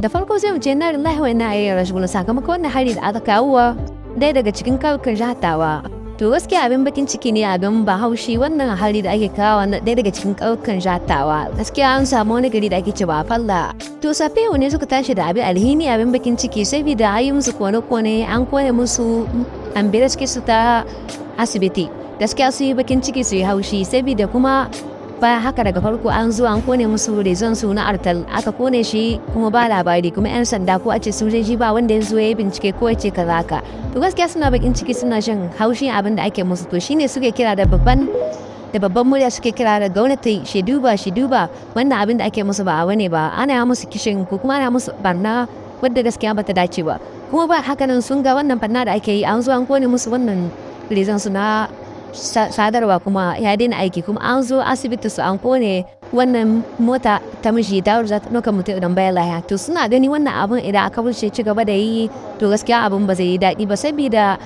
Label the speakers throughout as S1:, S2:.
S1: Da farko sai mu ce inna lillahi wa inna ilaihi raji'un sakamakon wannan hari da aka kawo ɗaya daga cikin ƙauyukan jihar Tawa. To gaskiya abin bakin ciki ne abin ba haushi wannan hari da ake kawo na ɗaya daga cikin ƙauyukan jihar Tawa. Gaskiya an samu wani gari da ake cewa Affala. To safiya ne suka tashi da abin alhini abin bakin ciki saboda an yi musu kone-kone an kone musu an bi da su ta asibiti. Gaskiya su yi bakin ciki su yi haushi saboda kuma bayan haka daga farko an zo an kone musu rezon su na artal aka kone shi kuma ba labari kuma yan sanda ko a ce sojoji ba wanda ya zo ya bincike ko ya ce kaza ka to gaskiya suna bakin ciki suna shan haushin abin da ake musu to shine suke kira da babban murya suke kira da gwamnati shi duba wannan abin da ake musu ba ne ba ana musu kishin ko kuma ana musu barna wadda gaskiya bata dace ba kuma ba hakanan sun ga wannan barna da ake yi an zo an kone musu wannan rezon su na sadarwa kuma ya daina aiki kuma an zo asibiti su an kone wannan mota ta miji ta za ta ɗauka mutum idan bayan lahiya to suna gani wannan abun idan aka wuce ci gaba da yi to gaskiya abun ba zai yi daɗi ba saboda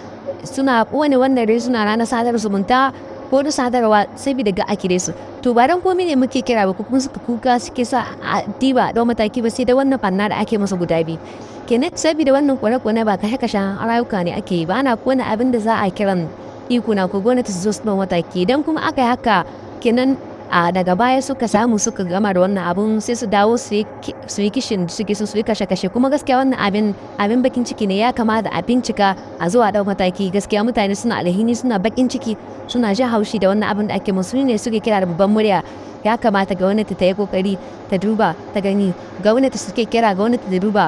S1: suna kone wannan rai suna ranar sadar zumunta ko da sadarwa saboda ga akire su to ba dan komai ne muke kira ba kuma suka kuka suke sa a diba don mataki ba sai da wannan fanna da ake masa guda biyu kenan saboda wannan kwane-kwane ba ka haka shan rayuka ne ake yi ba ana kone abin da za a kiran iko na ko gwamnati su zo su mataki idan kuma aka yi haka kenan a daga baya suka samu suka gama da wannan abun sai su dawo su yi kishin suke su yi kashe-kashe kuma gaskiya wannan abin bakin ciki ne ya kamata a bincika a zuwa dau mataki gaskiya mutane suna alhini suna bakin ciki suna jin haushi da wannan abin da ake musu ne suke kira da babban murya ya kamata gwamnati ta yi kokari ta duba ta gani gwamnati suke kira gwamnati ta duba